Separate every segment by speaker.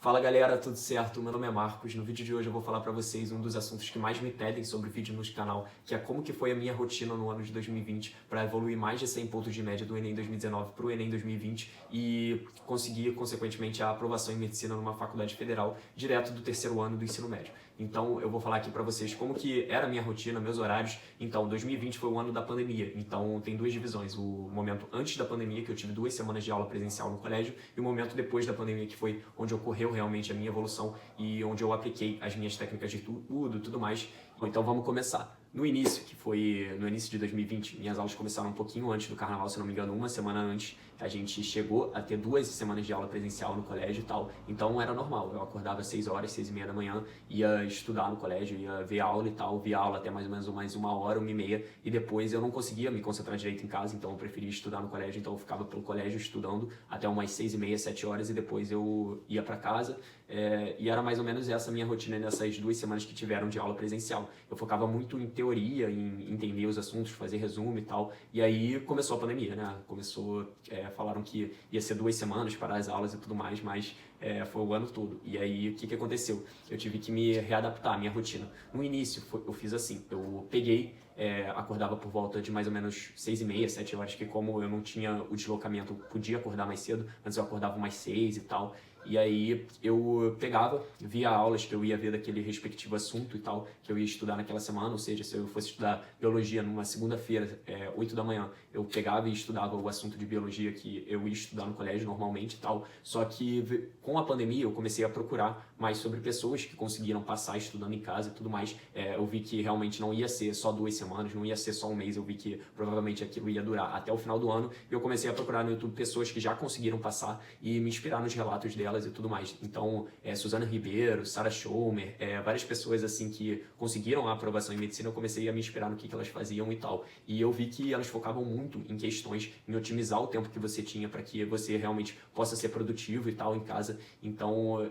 Speaker 1: Fala galera, tudo certo? Meu nome é Marcos. No vídeo de hoje eu vou falar pra vocês um dos assuntos que mais me pedem sobre vídeo no canal, que é como que foi a minha rotina no ano de 2020 para evoluir mais de 100 pontos de média do Enem 2019 pro Enem 2020 e conseguir, consequentemente, a aprovação em medicina numa faculdade federal direto do terceiro ano do ensino médio. Então eu vou falar aqui pra vocês como que era a minha rotina, meus horários. Então 2020 foi o ano da pandemia, então tem duas divisões: o momento antes da pandemia, que eu tive 2 semanas de aula presencial no colégio, e o momento depois da pandemia, que foi onde ocorreu realmente a minha evolução e onde eu apliquei as minhas técnicas de tudo mais. Então vamos começar. No início, que foi no início de 2020, minhas aulas começaram um pouquinho antes do carnaval, se não me engano, uma semana antes. A gente chegou a ter 2 semanas de aula presencial no colégio e tal, então era normal. Eu acordava às 6 horas, 6h30 da manhã, ia estudar no colégio, ia ver aula e tal, via aula até mais ou menos mais 1 hora, 1h30, e depois eu não conseguia me concentrar direito em casa, então eu preferia estudar no colégio, então eu ficava pelo colégio estudando até umas 6h30, 7 horas, e depois eu ia para casa. E era mais ou menos essa minha rotina nessas 2 semanas que tiveram de aula presencial. Eu focava muito em teoria, em entender os assuntos, fazer resumo e tal, e aí começou a pandemia, né? Falaram que ia ser 2 semanas para as aulas e tudo mais, mas foi o ano todo. E aí, o que aconteceu? Eu tive que me readaptar à minha rotina. No início, eu fiz assim: eu peguei, acordava por volta de mais ou menos 6h30, 7 horas, que como eu não tinha o deslocamento, eu podia acordar mais cedo, antes eu acordava umas 6 e tal. E aí eu pegava, via aulas que eu ia ver daquele respectivo assunto e tal, que eu ia estudar naquela semana. Ou seja, se eu fosse estudar biologia numa segunda-feira, 8 da manhã, eu pegava e estudava o assunto de biologia que eu ia estudar no colégio normalmente e tal. Só que com a pandemia eu comecei a procurar mais sobre pessoas que conseguiram passar estudando em casa e tudo mais. Eu vi que realmente não ia ser só 2 semanas, não ia ser só um mês. Eu vi que provavelmente aquilo ia durar até o final do ano, e eu comecei a procurar no YouTube pessoas que já conseguiram passar e me inspirar nos relatos delas e tudo mais. Então, Suzana Ribeiro, Sarah Schomer, várias pessoas assim que conseguiram a aprovação em medicina, eu comecei a me inspirar no que elas faziam e tal. E eu vi que elas focavam muito em questões, em otimizar o tempo que você tinha para que você realmente possa ser produtivo e tal em casa. Então,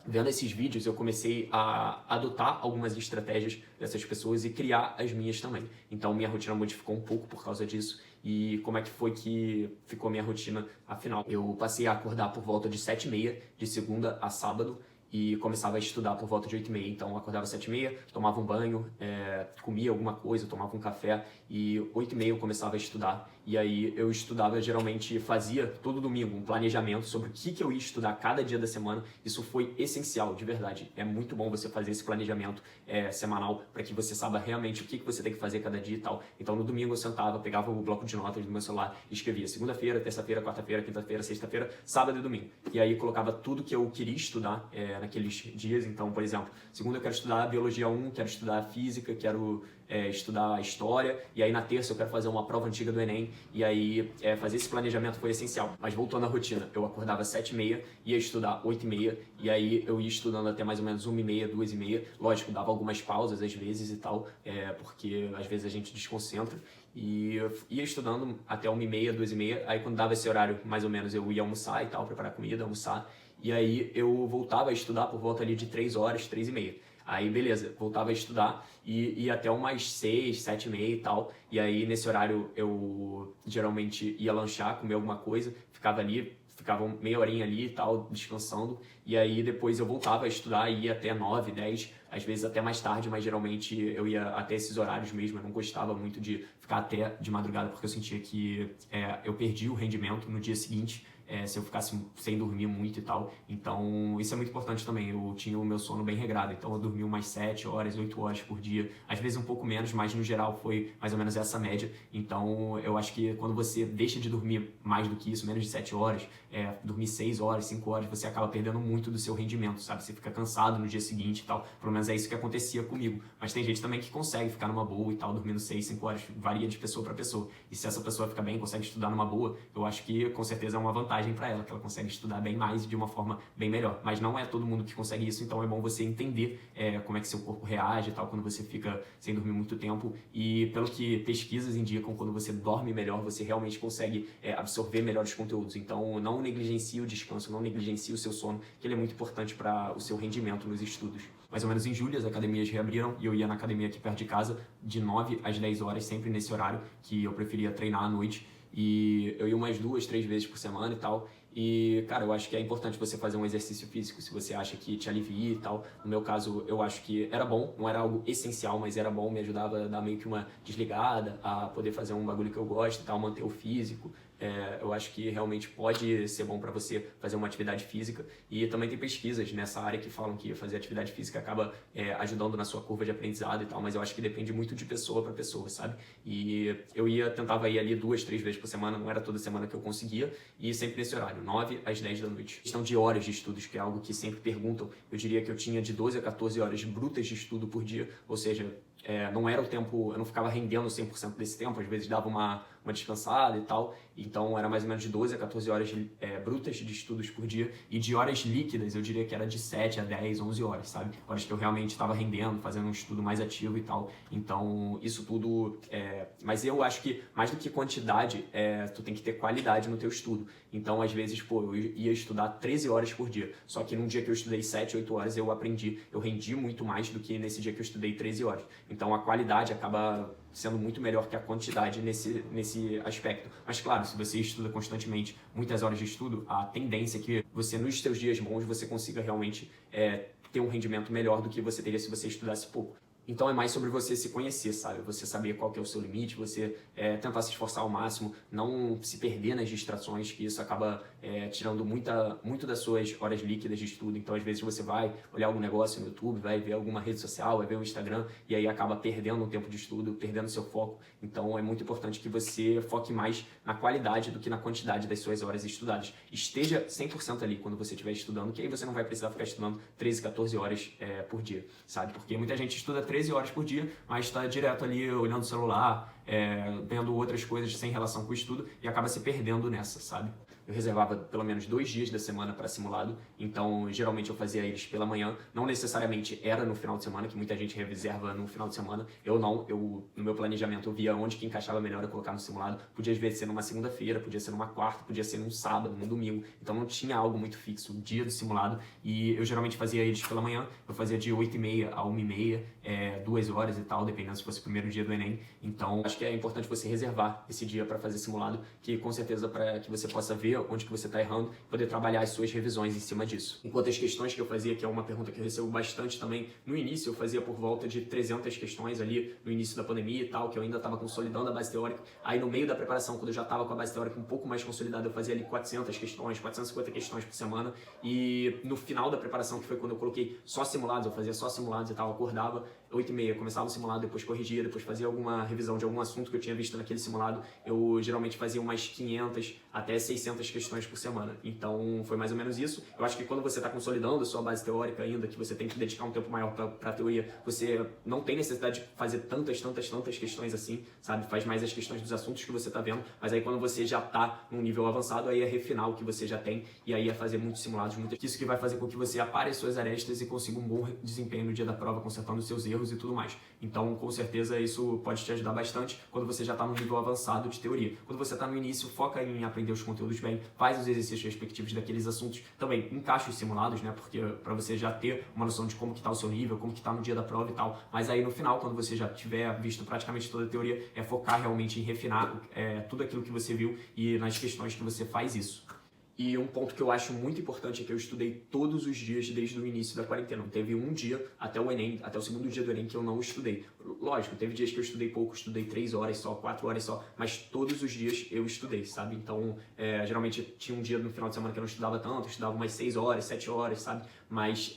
Speaker 1: vendo esses vídeos, eu comecei a adotar algumas estratégias dessas pessoas e criar as minhas também. Então, minha rotina modificou um pouco por causa disso. E como é que foi que ficou a minha rotina afinal? Eu passei a acordar por volta de 7h30, de segunda a sábado, e começava a estudar por volta de 8h30. Então eu acordava 7h30, tomava um banho, comia alguma coisa, tomava um café, e 8h30 eu começava a estudar. E aí eu estudava, geralmente fazia todo domingo um planejamento sobre o que eu ia estudar cada dia da semana. Isso foi essencial, de verdade. É muito bom você fazer esse planejamento semanal, para que você saiba realmente o que você tem que fazer cada dia e tal. Então no domingo eu sentava, pegava o bloco de notas do meu celular e escrevia segunda-feira, terça-feira, quarta-feira, quinta-feira, sexta-feira, sábado e domingo. E aí colocava tudo que eu queria estudar naqueles dias. Então, por exemplo, segunda eu quero estudar biologia 1, quero estudar física, quero estudar história, e aí na terça eu quero fazer uma prova antiga do Enem. E aí fazer esse planejamento foi essencial. Mas voltando à rotina, eu acordava 7h30, ia estudar 8h30, e aí eu ia estudando até mais ou menos 1h30, 2h30. Lógico, dava algumas pausas às vezes e tal, porque às vezes a gente desconcentra. E eu ia estudando até 1h30, 2h30. Aí quando dava esse horário, mais ou menos, eu ia almoçar e tal, preparar comida, almoçar. E aí eu voltava a estudar por volta ali de 3 horas, 3h30. Aí beleza, voltava a estudar e ia até umas 6, 7h30 e tal. E aí nesse horário eu geralmente ia lanchar, comer alguma coisa, ficava meia horinha ali e tal, descansando. E aí depois eu voltava a estudar e ia até 9, 10, às vezes até mais tarde, mas geralmente eu ia até esses horários mesmo. Eu não gostava muito de ficar até de madrugada, porque eu sentia que eu perdi o rendimento no dia seguinte, se eu ficasse sem dormir muito e tal. Então isso é muito importante também. Eu tinha o meu sono bem regrado, então eu dormia umas 7 horas, 8 horas por dia, às vezes um pouco menos, mas no geral foi mais ou menos essa média. Então eu acho que quando você deixa de dormir mais do que isso, menos de 7 horas, dormir 6 horas, 5 horas, você acaba perdendo muito do seu rendimento, sabe? Você fica cansado no dia seguinte e tal. Pelo menos é isso que acontecia comigo. Mas tem gente também que consegue ficar numa boa e tal, dormindo 6, 5 horas, varia de pessoa para pessoa. E se essa pessoa fica bem, consegue estudar numa boa, eu acho que com certeza é uma vantagem para ela, que ela consegue estudar bem mais e de uma forma bem melhor. Mas não é todo mundo que consegue isso, então é bom você entender como é que seu corpo reage e tal quando você fica sem dormir muito tempo. E pelo que pesquisas indicam, quando você dorme melhor, você realmente consegue absorver melhor os conteúdos. Então não negligencie o descanso, não negligencie o seu sono, que ele é muito importante para o seu rendimento nos estudos. Mais ou menos em julho as academias reabriram e eu ia na academia aqui perto de casa de 9 às 10 horas, sempre nesse horário que eu preferia treinar à noite. E eu ia umas 2, 3 vezes por semana e tal. E, cara, eu acho que é importante você fazer um exercício físico se você acha que te alivia e tal. No meu caso, eu acho que era bom, não era algo essencial, mas era bom, me ajudava a dar meio que uma desligada, a poder fazer um bagulho que eu gosto e tal, manter o físico. Eu acho que realmente pode ser bom para você fazer uma atividade física. E também tem pesquisas nessa área que falam que fazer atividade física acaba ajudando na sua curva de aprendizado e tal, mas eu acho que depende muito de pessoa para pessoa, sabe? E eu tentava ir ali 2, 3 vezes por semana, não era toda semana que eu conseguia, e sempre nesse horário, 9 às 10 da noite. Questão de horas de estudos, que é algo que sempre perguntam, eu diria que eu tinha de 12 a 14 horas brutas de estudo por dia, ou seja, não era o tempo, eu não ficava rendendo 100% desse tempo, às vezes dava uma descansada e tal, então era mais ou menos de 12 a 14 horas brutas de estudos por dia, e de horas líquidas eu diria que era de 7 a 10, 11 horas, sabe? Horas que eu realmente estava rendendo, fazendo um estudo mais ativo e tal, então isso tudo, mas eu acho que mais do que quantidade, tu tem que ter qualidade no teu estudo, então às vezes, pô, eu ia estudar 13 horas por dia, só que num dia que eu estudei 7, 8 horas eu rendi muito mais do que nesse dia que eu estudei 13 horas, então a qualidade acaba sendo muito melhor que a quantidade nesse aspecto. Mas claro, se você estuda constantemente muitas horas de estudo, a tendência é que você, nos seus dias bons, você consiga realmente ter um rendimento melhor do que você teria se você estudasse pouco. Então é mais sobre você se conhecer, sabe? Você saber qual que é o seu limite, você tentar se esforçar ao máximo, não se perder nas distrações, que isso acaba tirando muito das suas horas líquidas de estudo. Então às vezes você vai olhar algum negócio no YouTube, vai ver alguma rede social, vai ver o Instagram, e aí acaba perdendo o tempo de estudo, perdendo seu foco. Então é muito importante que você foque mais na qualidade do que na quantidade das suas horas estudadas. Esteja 100% ali quando você estiver estudando, que aí você não vai precisar ficar estudando 13, 14 horas por dia, sabe? Porque muita gente estuda 13 horas por dia, mas está direto ali olhando o celular, vendo outras coisas sem relação com o estudo e acaba se perdendo nessa, sabe? Eu reservava pelo menos 2 dias da semana para simulado, então geralmente eu fazia eles pela manhã, não necessariamente era no final de semana, que muita gente reserva no final de semana, eu não, no meu planejamento eu via onde que encaixava melhor eu colocar no simulado, podia às vezes ser numa segunda-feira, podia ser numa quarta, podia ser num sábado, num domingo, então não tinha algo muito fixo, o dia do simulado, e eu geralmente fazia eles pela manhã, eu fazia de 8h30 a 1h30, 2 horas e tal, dependendo se fosse o primeiro dia do Enem, então acho que é importante você reservar esse dia para fazer simulado, que com certeza para que você possa ver onde que você está errando, poder trabalhar as suas revisões em cima disso. Enquanto as questões que eu fazia, que é uma pergunta que eu recebo bastante também, no início eu fazia por volta de 300 questões ali, no início da pandemia e tal, que eu ainda estava consolidando a base teórica, aí no meio da preparação, quando eu já estava com a base teórica um pouco mais consolidada, eu fazia ali 400 questões, 450 questões por semana, e no final da preparação, que foi quando eu coloquei só simulados, eu fazia só simulados e tal, eu acordava 8h30, começava o simulado, depois corrigia, depois fazia alguma revisão de algum assunto que eu tinha visto naquele simulado, eu geralmente fazia umas 500 até 600 questões por semana. Então foi mais ou menos isso. Eu acho que quando você está consolidando a sua base teórica ainda, que você tem que dedicar um tempo maior para a teoria, você não tem necessidade de fazer tantas questões assim, sabe? Faz mais as questões dos assuntos que você está vendo, mas aí quando você já está num nível avançado, aí é refinar o que você já tem e aí é fazer muitos simulados, isso que vai fazer com que você apare as suas arestas e consiga um bom desempenho no dia da prova, consertando os seus erros e tudo mais. Então, com certeza, isso pode te ajudar bastante quando você já está num nível avançado de teoria. Quando você está no início, foca em aprender os conteúdos bem, faz os exercícios respectivos daqueles assuntos, também encaixa os simulados, né, porque para você já ter uma noção de como que está o seu nível, como que está no dia da prova e tal, mas aí no final, quando você já tiver visto praticamente toda a teoria, é focar realmente em refinar tudo aquilo que você viu e nas questões que você faz isso. E um ponto que eu acho muito importante é que eu estudei todos os dias desde o início da quarentena. Não teve um dia até o Enem, até o segundo dia do Enem que eu não estudei. Lógico, teve dias que eu estudei pouco, estudei 3 horas só, 4 horas só, mas todos os dias eu estudei, sabe? Então, geralmente tinha um dia no final de semana que eu não estudava tanto, eu estudava umas 6 horas, 7 horas, sabe? Mas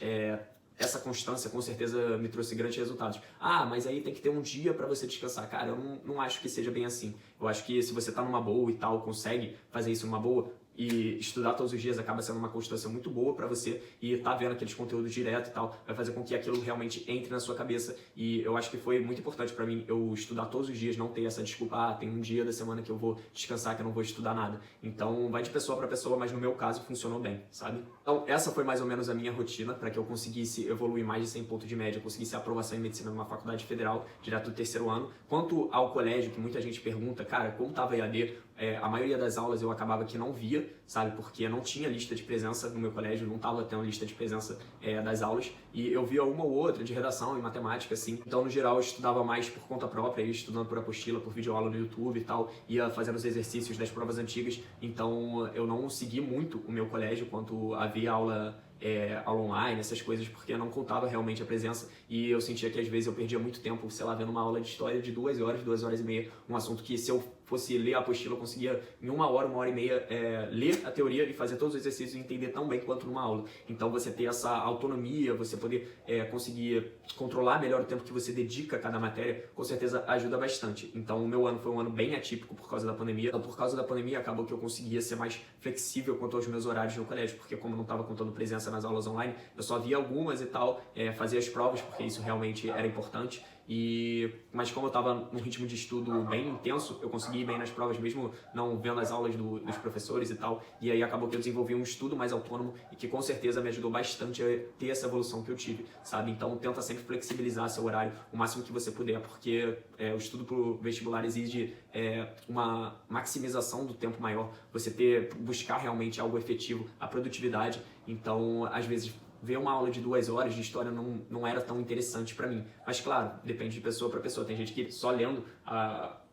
Speaker 1: essa constância com certeza me trouxe grandes resultados. Ah, mas aí tem que ter um dia para você descansar. Cara, eu não acho que seja bem assim. Eu acho que se você tá numa boa e tal, consegue fazer isso numa boa, e estudar todos os dias acaba sendo uma constância muito boa para você e tá vendo aqueles conteúdos direto e tal, vai fazer com que aquilo realmente entre na sua cabeça e eu acho que foi muito importante para mim eu estudar todos os dias, não ter essa desculpa, tem um dia da semana que eu vou descansar, que eu não vou estudar nada. Então vai de pessoa para pessoa, mas no meu caso funcionou bem, sabe? Então essa foi mais ou menos a minha rotina para que eu conseguisse evoluir mais de 100 pontos de média, conseguisse a aprovação em medicina numa faculdade federal, direto do 3º ano. Quanto ao colégio, que muita gente pergunta, cara, como tava EAD? a maioria das aulas eu acabava que não via, sabe? Porque não tinha lista de presença no meu colégio, não estava tendo lista de presença das aulas, e eu via uma ou outra de redação e matemática, assim. Então, no geral, eu estudava mais por conta própria, ia estudando por apostila, por videoaula no YouTube e tal, ia fazendo os exercícios das provas antigas. Então, eu não segui muito o meu colégio quanto havia aula online, essas coisas, porque eu não contava realmente a presença, e eu sentia que às vezes eu perdia muito tempo, sei lá, vendo uma aula de história de 2 horas, 2 horas e meia, um assunto que se eu fosse ler a apostila, eu conseguia em uma hora e meia ler a teoria e fazer todos os exercícios e entender tão bem quanto numa aula. Então você ter essa autonomia, você poder conseguir controlar melhor o tempo que você dedica a cada matéria, com certeza ajuda bastante. Então o meu ano foi um ano bem atípico por causa da pandemia. Então por causa da pandemia acabou que eu conseguia ser mais flexível quanto aos meus horários no colégio, porque como eu não estava contando presença nas aulas online, eu só via algumas e tal, fazia as provas, porque isso realmente era importante. Mas como eu estava num ritmo de estudo bem intenso, eu consegui ir bem nas provas mesmo não vendo as aulas dos professores e tal, e aí acabou que eu desenvolvi um estudo mais autônomo e que com certeza me ajudou bastante a ter essa evolução que eu tive, sabe? Então tenta sempre flexibilizar seu horário o máximo que você puder, porque o estudo para o vestibular exige uma maximização do tempo maior, você buscar realmente algo efetivo, a produtividade. Então às vezes ver uma aula de 2 horas de história não era tão interessante para mim. Mas claro, depende de pessoa para pessoa. Tem gente que só lendo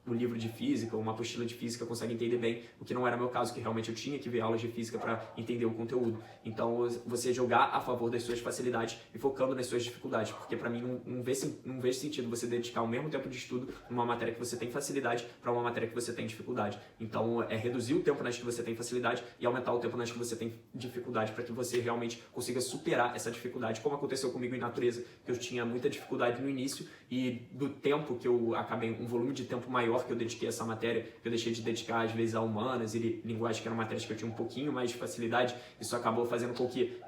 Speaker 1: o livro de física, uma apostila de física, consegue entender bem, o que não era meu caso, que realmente eu tinha que ver aulas de física para entender o conteúdo. Então, você jogar a favor das suas facilidades e focando nas suas dificuldades, porque para mim não vejo sentido você dedicar o mesmo tempo de estudo numa matéria que você tem facilidade para uma matéria que você tem dificuldade. Então, reduzir o tempo nas que você tem facilidade e aumentar o tempo nas que você tem dificuldade, para que você realmente consiga superar essa dificuldade, como aconteceu comigo em natureza, que eu tinha muita dificuldade no início, e do tempo que eu acabei, um volume de tempo maior que eu dediquei a essa matéria, que eu deixei de dedicar às vezes a humanas e linguagem, que eram matérias que eu tinha um pouquinho mais de facilidade, isso acabou fazendo com que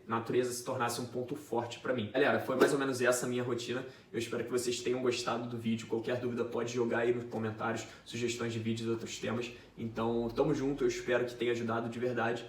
Speaker 1: natureza se tornasse um ponto forte para mim. Galera, foi mais ou menos essa a minha rotina. Eu espero que vocês tenham gostado do vídeo. Qualquer dúvida pode jogar aí nos comentários, sugestões de vídeos e outros temas. Então, tamo junto, eu espero que tenha ajudado de verdade.